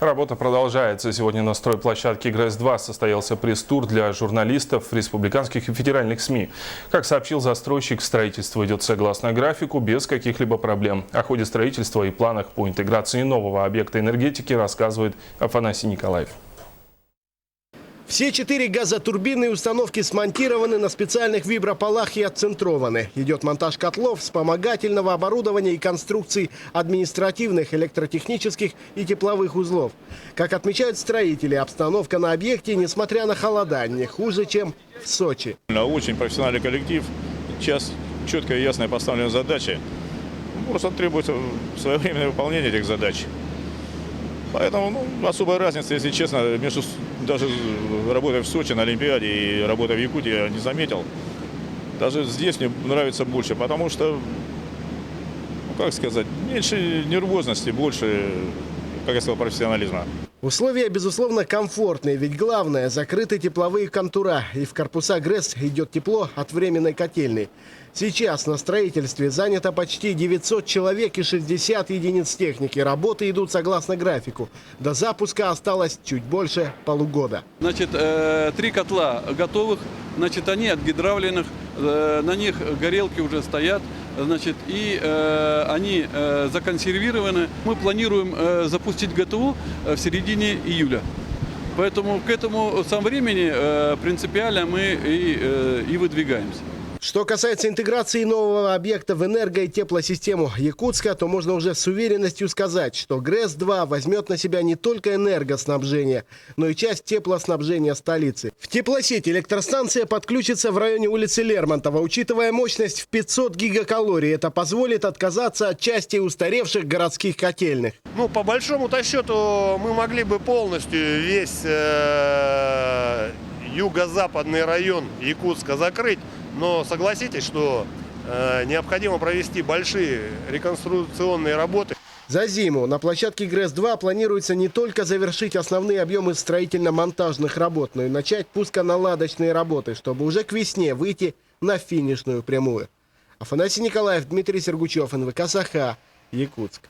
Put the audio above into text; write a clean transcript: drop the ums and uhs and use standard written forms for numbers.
Работа продолжается. Сегодня на стройплощадке ГРЭС-2 состоялся пресс-тур для журналистов республиканских и федеральных СМИ. Как сообщил застройщик, строительство идет согласно графику, без каких-либо проблем. О ходе строительства и планах по интеграции нового объекта энергетики рассказывает Афанасий Николаев. Все 4 газотурбинные установки смонтированы на специальных виброполах и отцентрованы. Идет монтаж котлов, вспомогательного оборудования и конструкций административных, электротехнических и тепловых узлов. Как отмечают строители, обстановка на объекте, несмотря на холода, не хуже, чем в Сочи. Очень профессиональный коллектив, сейчас четкая и ясная поставленная задача. Просто требуется своевременное выполнение этих задач. Поэтому особой разницы, если честно, между даже работой в Сочи на Олимпиаде и работой в Якутии я не заметил. Даже здесь мне нравится больше, потому что, как сказать, меньше нервозности, больше, как я сказал, профессионализма. Условия, безусловно, комфортные, ведь главное – закрыты тепловые контура, и в корпуса ГРЭС идет тепло от временной котельной. Сейчас на строительстве занято почти 900 человек и 60 единиц техники. Работы идут согласно графику. До запуска осталось чуть больше полугода. Значит, 3 котла готовых, значит, они отгидравленных, на них горелки уже стоят, значит, и они законсервированы. Мы планируем запустить ГТО в середине июля. Поэтому к этому самому времени принципиально мы и выдвигаемся. Что касается интеграции нового объекта в энерго- и теплосистему Якутска, то можно уже с уверенностью сказать, что ГРЭС-2 возьмет на себя не только энергоснабжение, но и часть теплоснабжения столицы. В теплосеть электростанция подключится в районе улицы Лермонтова. Учитывая мощность в 500 гигакалорий, это позволит отказаться от части устаревших городских котельных. По большому-то счету мы могли бы полностью весь юго-западный район Якутска закрыть. Но согласитесь, что необходимо провести большие реконструкционные работы. За зиму на площадке ГРЭС-2 планируется не только завершить основные объемы строительно-монтажных работ, но и начать пусконаладочные работы, чтобы уже к весне выйти на финишную прямую. Афанасий Николаев, Дмитрий Сергучев, НВК «Саха», Якутск.